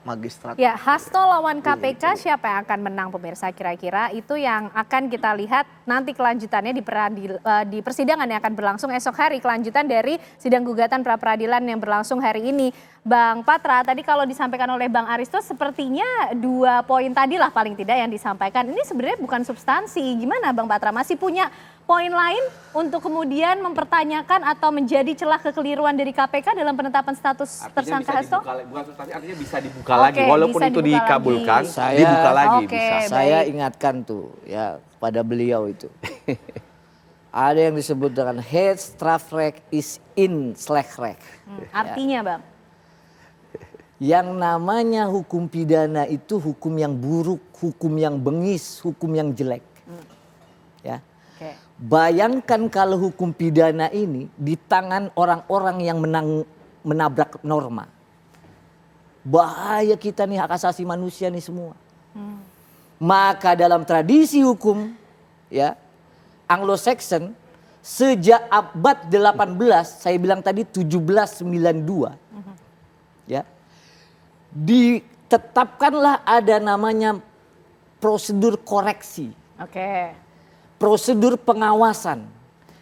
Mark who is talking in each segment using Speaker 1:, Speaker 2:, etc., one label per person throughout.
Speaker 1: magistrat.
Speaker 2: Ya, Hasto lawan KPK siapa yang akan menang pemirsa kira-kira itu yang akan kita lihat nanti kelanjutannya di persidangan yang akan berlangsung esok hari, kelanjutan dari sidang gugatan pra peradilan yang berlangsung hari ini. Bang Patra, tadi kalau disampaikan oleh Bang Aristo sepertinya 2 poin tadi lah paling tidak yang disampaikan. Ini sebenarnya bukan substansi. Gimana Bang Patra, masih punya poin lain untuk kemudian mempertanyakan atau menjadi celah kekeliruan dari KPK dalam penetapan status tersangka Hasto?
Speaker 3: Artinya bisa dibuka lagi, walaupun itu dikabulkan, dibuka lagi bisa.
Speaker 4: Saya ingatkan tuh ya pada beliau itu. Ada yang disebut dengan head strafrecht is in slagrecht.
Speaker 2: Artinya Bang?
Speaker 4: Yang namanya hukum pidana itu hukum yang buruk, hukum yang bengis, hukum yang jelek. Ya. Bayangkan kalau hukum pidana ini di tangan orang-orang yang menabrak norma. Bahaya kita nih, hak asasi manusia nih semua. Maka dalam tradisi hukum ya Anglo-Saxon sejak abad 18, saya bilang tadi 1792 ya, ditetapkanlah ada namanya prosedur koreksi. Prosedur pengawasan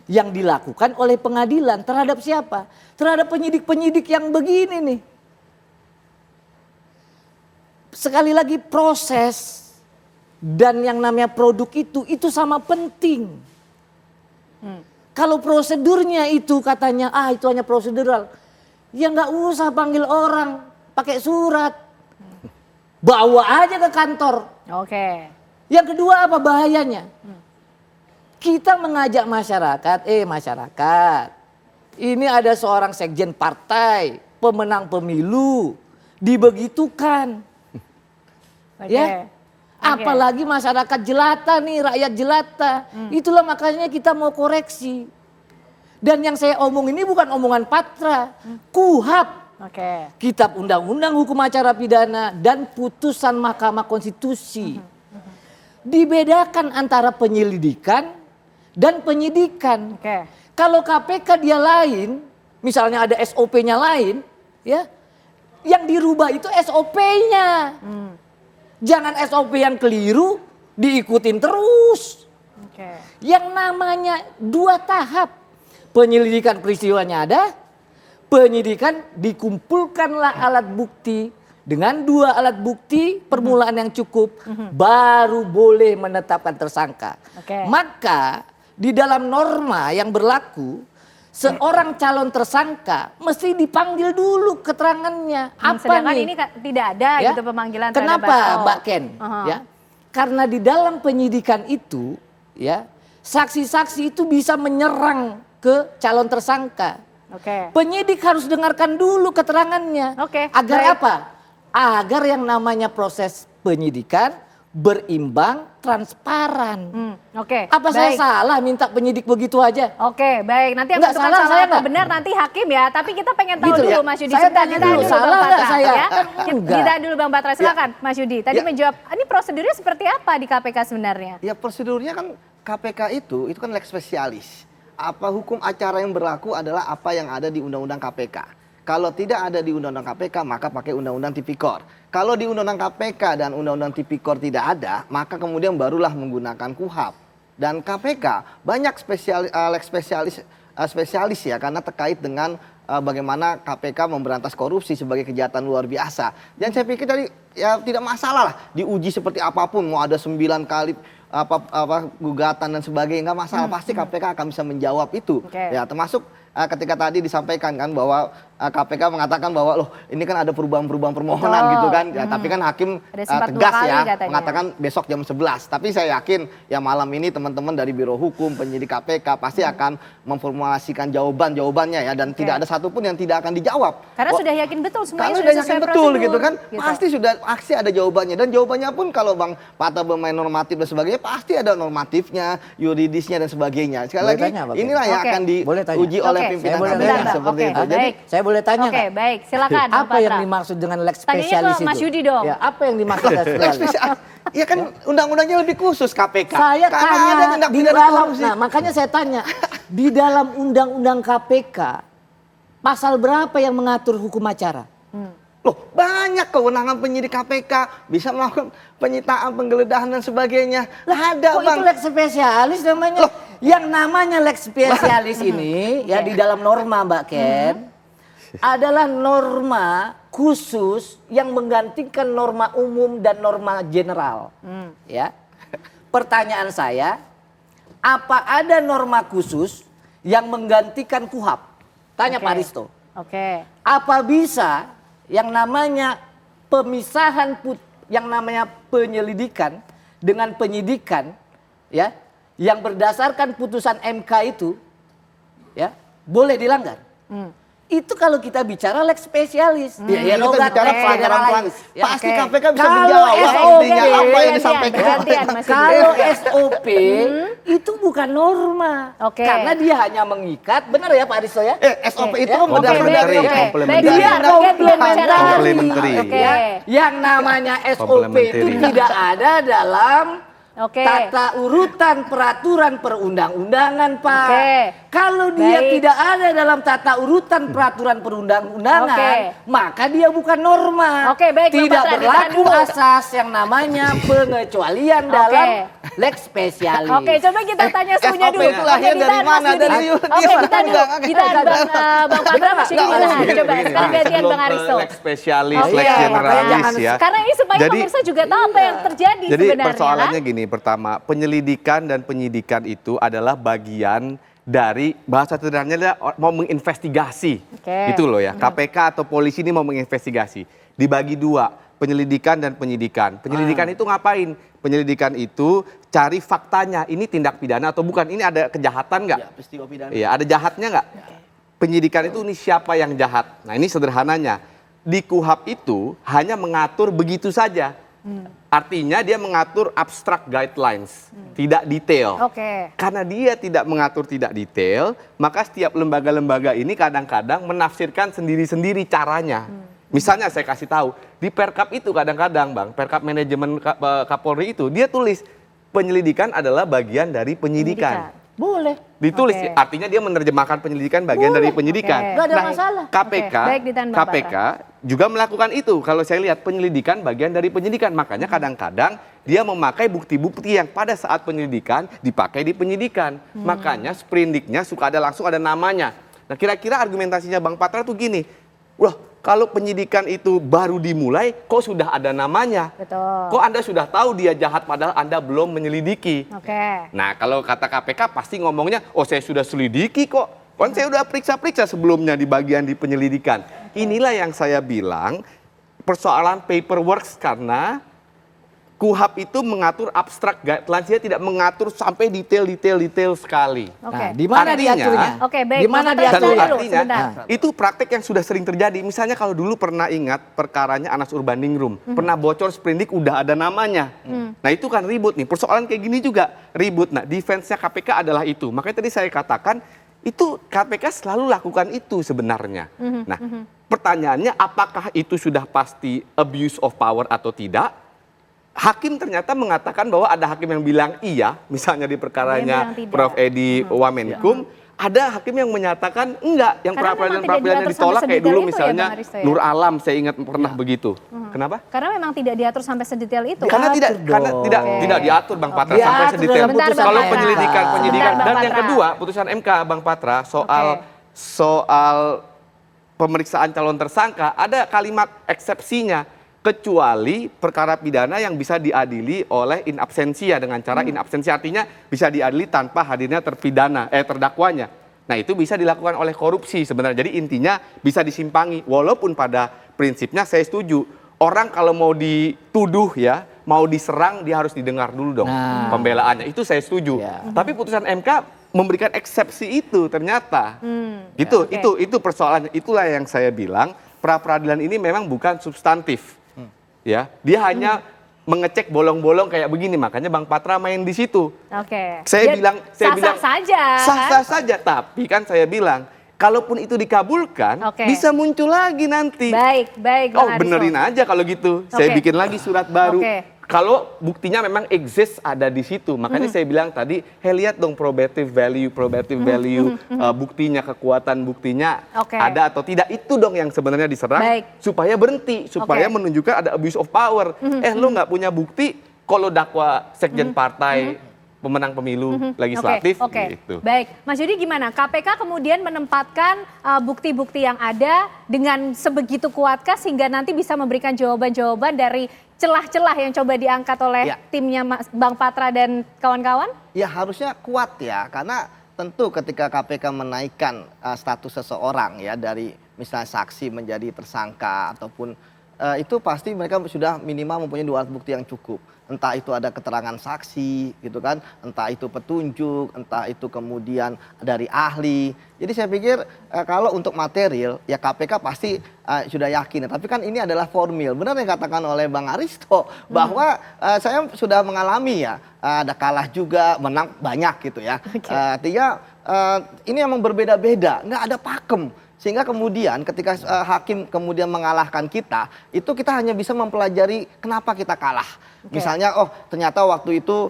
Speaker 4: yang dilakukan oleh pengadilan terhadap siapa? Terhadap penyidik-penyidik yang begini nih. Sekali lagi proses dan yang namanya produk itu sama penting. Kalau prosedurnya itu katanya itu hanya prosedural, ya nggak usah panggil orang pakai surat, bawa aja ke kantor. Yang kedua apa bahayanya? Kita mengajak masyarakat, masyarakat, ini ada seorang sekjen partai, pemenang pemilu, dibegitukan. Ya, apalagi masyarakat jelata nih, rakyat jelata. Itulah makanya kita mau koreksi. Dan yang saya omong ini bukan omongan Patra, KUHAP. Kitab Undang-Undang Hukum Acara Pidana dan putusan Mahkamah Konstitusi. Dibedakan antara penyelidikan dan penyidikan. Kalau KPK dia lain, misalnya ada SOP-nya lain, ya, yang dirubah itu SOP-nya. Jangan SOP yang keliru diikutin terus. Yang namanya 2 tahap. Penyelidikan peristiwanya ada, penyidikan dikumpulkanlah alat bukti. Dengan 2 alat bukti permulaan yang cukup, baru boleh menetapkan tersangka. Maka di dalam norma yang berlaku, seorang calon tersangka mesti dipanggil dulu keterangannya.
Speaker 2: Sedangkan ini tidak ada gitu pemanggilan terhadap
Speaker 4: Kenapa Mbak Ken? Ya, karena di dalam penyidikan itu, ya, saksi-saksi itu bisa menyerang ke calon tersangka. Penyidik harus dengarkan dulu keterangannya. Agar apa? Agar yang namanya proses penyidikan berimbang, transparan. Apa saya salah minta penyidik begitu aja?
Speaker 2: Baik. Nanti yang menentukan salah atau benar nanti hakim ya. Tapi kita pengen tahu dulu Mas Yudi.
Speaker 4: Saya tanya dulu, salah nggak saya?
Speaker 2: Kita dulu Bang Patra, silakan Mas Yudi. Tadi menjawab, ini prosedurnya seperti apa di KPK sebenarnya?
Speaker 1: Ya prosedurnya kan KPK itu kan lex specialis. Apa hukum acara yang berlaku adalah apa yang ada di Undang-Undang KPK. Kalau tidak ada di Undang-Undang KPK, maka pakai Undang-Undang Tipikor. Kalau di Undang-Undang KPK dan Undang-Undang Tipikor tidak ada, maka kemudian barulah menggunakan KUHAP. Dan KPK banyak spesialis ya, karena terkait dengan bagaimana KPK memberantas korupsi sebagai kejahatan luar biasa. Dan saya pikir tadi ya tidak masalah lah diuji seperti apapun, mau ada 9 kali gugatan dan sebagainya, nggak masalah, pasti KPK akan bisa menjawab itu. Ya, termasuk ketika tadi disampaikan kan bahwa KPK mengatakan bahwa loh ini kan ada perubahan-perubahan permohonan gitu kan. Ya, tapi kan hakim tegas ya mengatakan besok jam 11. Tapi saya yakin ya malam ini teman-teman dari Biro Hukum, penyidik KPK pasti akan memformulasikan jawabannya ya, dan tidak ada satupun yang tidak akan dijawab.
Speaker 2: Karena sudah yakin betul semuanya
Speaker 1: sudah yakin betul gitu kan. Pasti ada jawabannya, dan jawabannya pun kalau Bang Patra bermain normatif dan sebagainya pasti ada normatifnya, yuridisnya dan sebagainya. Sekali lagi inilah yang akan diuji oleh pimpinan KPK seperti itu. Jadi
Speaker 4: saya boleh tanya nggak?
Speaker 2: Baik, silakan.
Speaker 4: Apa yang dimaksud dengan lex spesialis itu?
Speaker 2: Mas Yudi dong.
Speaker 4: Ya, apa yang dimaksud lex spesialis?
Speaker 1: Ya kan undang-undangnya lebih khusus KPK.
Speaker 4: Saya
Speaker 1: karena ada tindak
Speaker 4: di
Speaker 1: pidana
Speaker 4: dalam,
Speaker 1: korupsi.
Speaker 4: nah makanya saya tanya, di dalam undang-undang KPK pasal berapa yang mengatur hukum acara?
Speaker 1: Loh, banyak kewenangan penyidik KPK, bisa melakukan penyitaan, penggeledahan dan sebagainya. Ada,
Speaker 4: Kok
Speaker 1: Bang.
Speaker 4: itu lex spesialis namanya?
Speaker 1: Loh.
Speaker 4: Yang namanya lex spesialis ini ya di dalam norma Mbak Ken adalah norma khusus yang menggantikan norma umum dan norma general. Ya. Pertanyaan saya, apa ada norma khusus yang menggantikan KUHP? Tanya Pak Risto.
Speaker 2: Oke.
Speaker 4: Apa bisa yang namanya pemisahan yang namanya penyelidikan dengan penyidikan ya yang berdasarkan putusan MK itu ya boleh dilanggar? Itu kalau kita bicara lex spesialis.
Speaker 1: Ya, kita bicara pelanggaran. Pasti KPK bisa
Speaker 4: Kalau
Speaker 1: menjawab
Speaker 4: SOP,
Speaker 1: intinya apa yang disampaikan.
Speaker 4: Kalau SOP itu bukan norma.
Speaker 2: Oke.
Speaker 4: Karena dia hanya mengikat, benar ya Pak Risto ya?
Speaker 1: SOP itu kan
Speaker 2: Oke,
Speaker 1: berdasarkan
Speaker 2: baik,
Speaker 1: dari
Speaker 2: oke.
Speaker 3: komplementari.
Speaker 2: Baik,
Speaker 4: Dia
Speaker 3: komplementari.
Speaker 2: Oke.
Speaker 4: Ya, yang namanya SOP itu
Speaker 3: Komplementari.
Speaker 4: tidak ada dalam
Speaker 2: Oke.
Speaker 4: tata urutan peraturan perundang-undangan, Pak.
Speaker 2: Oke.
Speaker 4: Kalau dia
Speaker 2: Baik.
Speaker 4: tidak ada dalam tata urutan peraturan perundang-undangan,
Speaker 2: Oke.
Speaker 4: maka dia bukan norma.
Speaker 2: Oke, baik, Bang
Speaker 4: Tidak
Speaker 2: Patra,
Speaker 4: berlaku
Speaker 2: ditahan dulu.
Speaker 4: asas yang namanya pengecualian dalam lex spesialis.
Speaker 2: Oke, coba kita tanya suhunya
Speaker 1: SOP
Speaker 2: dulu.
Speaker 1: itu lahir
Speaker 2: Oke,
Speaker 1: dari
Speaker 2: ditahan,
Speaker 1: mana?
Speaker 2: Mas Didi.
Speaker 1: Dari
Speaker 2: Oke,
Speaker 1: dia
Speaker 2: ditahan dulu.
Speaker 1: enggak.
Speaker 2: Ditahan Bang Patra, Mas Didi ditahan. Coba, sekarang gantian Bang Aristo.
Speaker 3: Lex spesialis,
Speaker 2: Oke,
Speaker 3: lex
Speaker 2: makanya
Speaker 3: generalis
Speaker 4: jangan-
Speaker 3: ya.
Speaker 2: Karena ini supaya
Speaker 3: Jadi-
Speaker 2: pemirsa juga tahu apa yang terjadi
Speaker 3: Jadi
Speaker 2: sebenarnya.
Speaker 3: persoalannya gini, pertama penyelidikan dan penyidikan itu adalah bagian dari bahasa sederhananya adalah mau menginvestigasi.
Speaker 2: Oke.
Speaker 3: Itu loh ya. KPK atau polisi ini mau menginvestigasi. Dibagi dua, penyelidikan dan penyidikan. Penyelidikan itu ngapain? Penyelidikan itu cari faktanya. Ini tindak pidana atau bukan? Ini ada kejahatan nggak?
Speaker 1: Ya, peristiwa pidana.
Speaker 3: Iya, ada jahatnya nggak? Penyidikan itu ini siapa yang jahat? Nah ini sederhananya. Di KUHP itu hanya mengatur begitu saja. Artinya dia mengatur abstract guidelines, tidak detail.
Speaker 2: Oke.
Speaker 3: Karena dia tidak mengatur tidak detail, maka setiap lembaga-lembaga ini kadang-kadang menafsirkan sendiri-sendiri caranya. Misalnya saya kasih tahu, di Perkap itu kadang-kadang Bang, Perkap manajemen Kapolri itu, dia tulis penyelidikan adalah bagian dari penyidikan.
Speaker 4: Boleh.
Speaker 3: Ditulis,
Speaker 2: Oke.
Speaker 3: artinya dia menerjemahkan penyelidikan bagian dari penyidikan.
Speaker 2: Oke.
Speaker 4: Nggak ada masalah.
Speaker 3: KPK,
Speaker 2: Oke, baik, ditahan, Bang
Speaker 3: KPK juga melakukan itu. Kalau saya lihat penyelidikan bagian dari penyidikan, makanya kadang-kadang dia memakai bukti-bukti yang pada saat penyelidikan dipakai di penyidikan. Makanya sprindiknya suka ada langsung ada namanya. Nah kira-kira argumentasinya Bang Patra tuh gini, wah kalau penyidikan itu baru dimulai, kok sudah ada namanya?
Speaker 2: Betul.
Speaker 3: Kok Anda sudah tahu dia jahat padahal Anda belum menyelidiki?
Speaker 2: Oke.
Speaker 3: Nah kalau kata KPK pasti ngomongnya, oh saya sudah selidiki kok. Kan saya udah periksa-periksa sebelumnya di bagian di penyelidikan. Inilah yang saya bilang persoalan paperwork karena KUHP itu mengatur abstrak guidelines, dia tidak mengatur sampai detail sekali.
Speaker 2: Oke.
Speaker 4: Nah, di mana
Speaker 3: Artinya-
Speaker 4: diaturnya?
Speaker 2: Oke, baik.
Speaker 4: Di mana
Speaker 2: Bang Patra,
Speaker 3: Dan
Speaker 2: Tunggu
Speaker 4: diaturnya?
Speaker 2: dulu,
Speaker 3: artinya
Speaker 2: sebentar.
Speaker 3: itu praktek yang sudah sering terjadi. Misalnya kalau dulu pernah ingat perkaranya Anas Urbaningrum, pernah bocor sprindik udah ada namanya. Nah itu kan ribut nih. Persoalan kayak gini juga ribut. Nah defense-nya KPK adalah itu. Makanya tadi saya katakan itu KPK selalu lakukan itu sebenarnya. Nah pertanyaannya apakah itu sudah pasti abuse of power atau tidak? Hakim ternyata mengatakan bahwa ada hakim yang bilang iya, misalnya di perkaranya
Speaker 2: Ada yang bilang tidak.
Speaker 3: Prof. Edi Wamenkum, ada hakim yang menyatakan enggak, yang
Speaker 2: Karena memang
Speaker 3: pra-peradilan-pra-peradilan
Speaker 2: tidak diatur
Speaker 3: ditolak
Speaker 2: sampai
Speaker 3: kayak dulu
Speaker 2: sedetail itu ya,
Speaker 3: misalnya
Speaker 2: Bang Aristo ya?
Speaker 3: Nur Alam, saya ingat pernah begitu. Kenapa?
Speaker 2: Karena memang tidak diatur sampai sedetail itu.
Speaker 3: Karena tidak
Speaker 4: Diatur
Speaker 3: karena
Speaker 4: dong.
Speaker 3: tidak diatur Bang Patra
Speaker 4: Diatur
Speaker 3: sampai sedetail.
Speaker 4: dalam
Speaker 2: putusan
Speaker 3: Kalau
Speaker 2: MK.
Speaker 3: penyelidikan
Speaker 2: Sebentar, Bang
Speaker 3: dan yang
Speaker 2: Patra.
Speaker 3: kedua putusan MK Bang Patra soal pemeriksaan calon tersangka ada kalimat eksepsinya kecuali perkara pidana yang bisa diadili oleh in absentia dengan cara in absentia artinya bisa diadili tanpa hadirnya terdakwanya. Nah itu bisa dilakukan oleh korupsi sebenarnya. Jadi intinya bisa disimpangi walaupun pada prinsipnya saya setuju orang kalau mau dituduh ya mau diserang dia harus didengar dulu dong pembelaannya. Itu saya setuju.
Speaker 4: Ya.
Speaker 3: Tapi putusan MK memberikan eksepsi itu ternyata.
Speaker 2: Oke.
Speaker 3: Itu persoalannya. Itulah yang saya bilang pra-peradilan ini memang bukan substantif. Ya, dia hanya mengecek bolong-bolong kayak begini, makanya Bang Patra main di situ.
Speaker 2: Oke.
Speaker 3: Saya
Speaker 2: Dia
Speaker 3: bilang
Speaker 2: sah-sah saja.
Speaker 3: sah-sah saja, tapi kan saya bilang kalaupun itu dikabulkan
Speaker 2: Oke.
Speaker 3: bisa muncul lagi nanti.
Speaker 2: Baik,
Speaker 3: Oh
Speaker 2: Bang Aristo.
Speaker 3: benerin aja kalau gitu. Saya
Speaker 2: Oke.
Speaker 3: bikin lagi surat baru.
Speaker 2: Oke.
Speaker 3: Kalau buktinya memang exist ada di situ, makanya saya bilang tadi, lihat dong probative value, buktinya, kekuatan buktinya ada atau tidak, itu dong yang sebenarnya diserang supaya berhenti, supaya menunjukkan ada abuse of power. Lo nggak punya bukti, kalau dakwa sekjen partai pemenang pemilu legislatif. Gitu.
Speaker 2: Baik, Mas Yudi gimana? KPK kemudian menempatkan bukti-bukti yang ada dengan sebegitu kuatkah sehingga nanti bisa memberikan jawaban-jawaban dari celah-celah yang coba diangkat oleh timnya Bang Patra dan kawan-kawan?
Speaker 1: Ya harusnya kuat ya, karena tentu ketika KPK menaikkan status seseorang ya dari misalnya saksi menjadi tersangka ataupun itu pasti mereka sudah minimal mempunyai 2 alat bukti yang cukup. Entah itu ada keterangan saksi gitu kan, entah itu petunjuk, entah itu kemudian dari ahli. Jadi saya pikir kalau untuk material ya KPK pasti sudah yakin. Tapi kan ini adalah formil. Benar yang katakan oleh Bang Aristo bahwa saya sudah mengalami ya, ada kalah juga, menang banyak gitu ya. Artinya ini memang berbeda-beda, nggak ada pakem. Sehingga kemudian ketika hakim kemudian mengalahkan kita, itu kita hanya bisa mempelajari kenapa kita kalah. Misalnya, oh ternyata waktu itu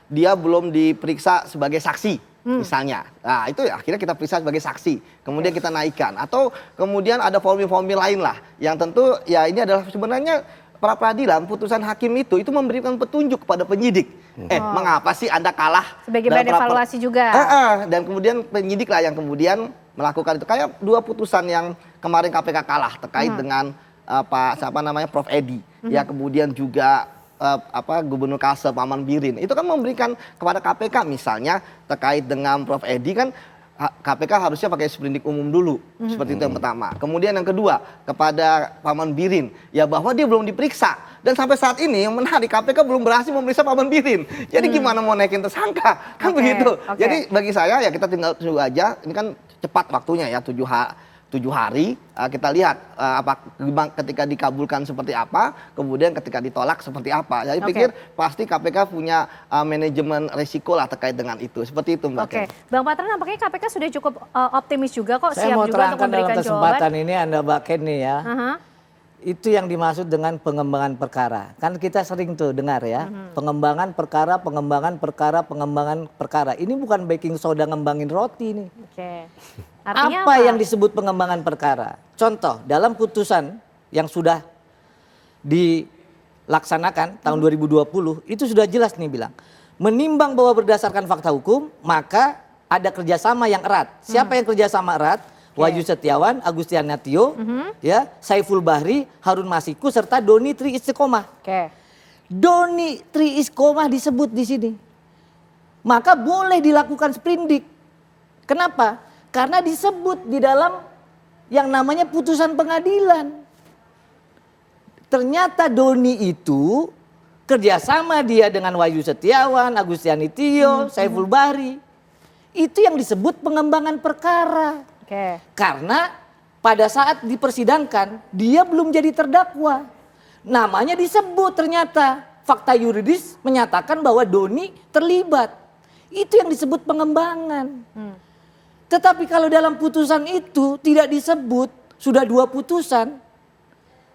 Speaker 1: dia belum diperiksa sebagai saksi, misalnya. Nah itu akhirnya kita periksa sebagai saksi, kemudian kita naikkan. Atau kemudian ada formil-formil lain lah, yang tentu ya ini adalah sebenarnya pra peradilan, putusan hakim itu memberikan petunjuk kepada penyidik. Mengapa sih Anda kalah?
Speaker 2: Sebagai bahan evaluasi juga.
Speaker 1: Dan kemudian penyidik lah yang kemudian melakukan itu. Kayak 2 putusan yang kemarin KPK kalah terkait dengan Prof Edi. Ya kemudian juga Gubernur Kalsel Maman Birin. Itu kan memberikan kepada KPK misalnya terkait dengan Prof Edi kan KPK harusnya pakai sprindik umum dulu. Seperti itu yang pertama. Kemudian yang kedua kepada Maman Birin. Ya bahwa dia belum diperiksa. Dan sampai saat ini yang menarik KPK belum berhasil memeriksa Maman Birin. Jadi gimana mau naikin tersangka? Kan begitu. Jadi bagi saya ya kita tinggal tunggu aja. Ini kan cepat waktunya ya 7 hari. Kita lihat ketika dikabulkan seperti apa, kemudian ketika ditolak seperti apa. Jadi pikir pasti KPK punya manajemen risiko lah terkait dengan itu. Seperti itu Mbak Ken.
Speaker 2: Bang Patra nampaknya KPK sudah cukup optimis juga kok,
Speaker 4: saya
Speaker 2: siap
Speaker 4: mau
Speaker 2: juga untuk memberikan
Speaker 4: dalam kesempatan ini Anda Mbak Ken nih ya. Itu yang dimaksud dengan pengembangan perkara. Kan kita sering tuh dengar ya, pengembangan perkara. Ini bukan baking soda ngembangin roti nih.
Speaker 2: Artinya
Speaker 4: apa yang disebut pengembangan perkara? Contoh, dalam putusan yang sudah dilaksanakan tahun 2020, itu sudah jelas nih bilang, menimbang bahwa berdasarkan fakta hukum, maka ada kerjasama yang erat. Siapa yang kerjasama erat? Wahyu Setiawan, Agustian Natio, ya, Saiful Bahri, Harun Masiku, serta Doni Tri Istiqomah. Doni Tri Istiqomah disebut di sini. Maka boleh dilakukan sprindik. Kenapa? Karena disebut di dalam yang namanya putusan pengadilan. Ternyata Doni itu kerjasama dia dengan Wahyu Setiawan, Agustian Natio, Saiful Bahri. Itu yang disebut pengembangan perkara. Karena pada saat dipersidangkan dia belum jadi terdakwa. Namanya disebut ternyata fakta yuridis menyatakan bahwa Doni terlibat. Itu yang disebut pengembangan. Tetapi kalau dalam putusan itu tidak disebut, sudah 2 putusan,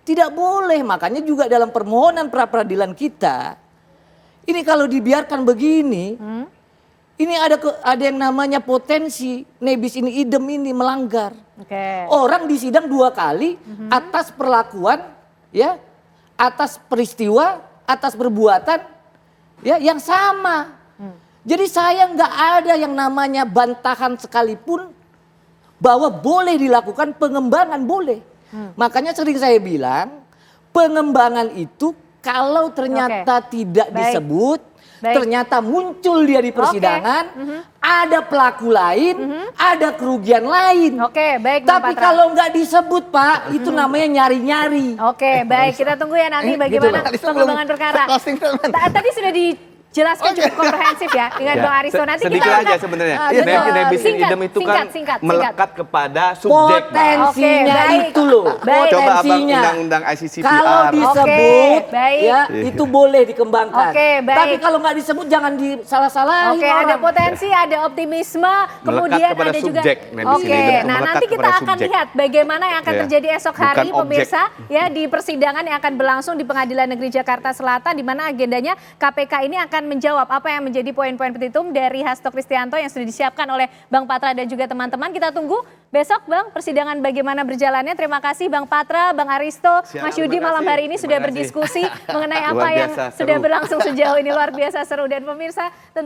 Speaker 4: tidak boleh. Makanya juga dalam permohonan pra peradilan kita, ini kalau dibiarkan begini, ini ada yang namanya potensi nebis in idem ini melanggar. Orang disidang 2 kali atas perlakuan, ya, atas peristiwa, atas perbuatan, ya, yang sama. Jadi saya nggak ada yang namanya bantahan sekalipun bahwa boleh dilakukan pengembangan, boleh. Makanya sering saya bilang pengembangan itu kalau ternyata tidak disebut. Ternyata muncul dia di persidangan, ada pelaku lain, ada kerugian lain. Tapi kalau nggak disebut Pak, itu namanya nyari-nyari.
Speaker 2: Baik, kita tunggu ya nanti bagaimana pengembangan perkara. Tadi sudah jelaskan cukup komprehensif ya dengan Bang Aristo. Nanti
Speaker 3: sedikit
Speaker 2: kita
Speaker 3: aja sebenarnya.
Speaker 2: Singkat,
Speaker 3: Idem itu kan
Speaker 2: singkat.
Speaker 3: melekat kepada subjek.
Speaker 4: Potensinya
Speaker 2: Oke, baik.
Speaker 4: itu loh.
Speaker 2: Baik.
Speaker 3: Coba abang
Speaker 4: Potensinya.
Speaker 3: undang-undang ICCPR.
Speaker 4: Kalau disebut,
Speaker 2: Oke, baik.
Speaker 4: ya itu boleh dikembangkan.
Speaker 2: Oke, baik.
Speaker 4: Tapi kalau nggak disebut jangan disalah-salahin.
Speaker 2: Oke, ada potensi, ada optimisme, kemudian
Speaker 3: kepada
Speaker 2: ada juga.
Speaker 3: subjek. Nah, di sini
Speaker 2: Oke,
Speaker 3: betul
Speaker 2: nah
Speaker 3: melekat
Speaker 2: nanti kita
Speaker 3: kepada
Speaker 2: akan
Speaker 3: subjek.
Speaker 2: lihat bagaimana yang akan
Speaker 3: Iya.
Speaker 2: terjadi esok
Speaker 3: Bukan
Speaker 2: hari
Speaker 3: objek.
Speaker 2: pemirsa ya di persidangan yang akan berlangsung di Pengadilan Negeri Jakarta Selatan, di mana agendanya KPK ini akan menjawab apa yang menjadi poin-poin petitum dari Hasto Kristianto yang sudah disiapkan oleh Bang Patra dan juga teman-teman. Kita tunggu besok Bang persidangan bagaimana berjalannya. Terima kasih Bang Patra, Bang Aristo,
Speaker 3: Siap,
Speaker 2: Mas Yudi
Speaker 3: terima
Speaker 2: malam
Speaker 3: kasih.
Speaker 2: hari ini sudah
Speaker 3: Terima kasih.
Speaker 2: berdiskusi mengenai apa
Speaker 3: Luar
Speaker 2: yang
Speaker 3: biasa
Speaker 2: sudah
Speaker 3: seru.
Speaker 2: berlangsung sejauh ini, luar biasa seru. Dan pemirsa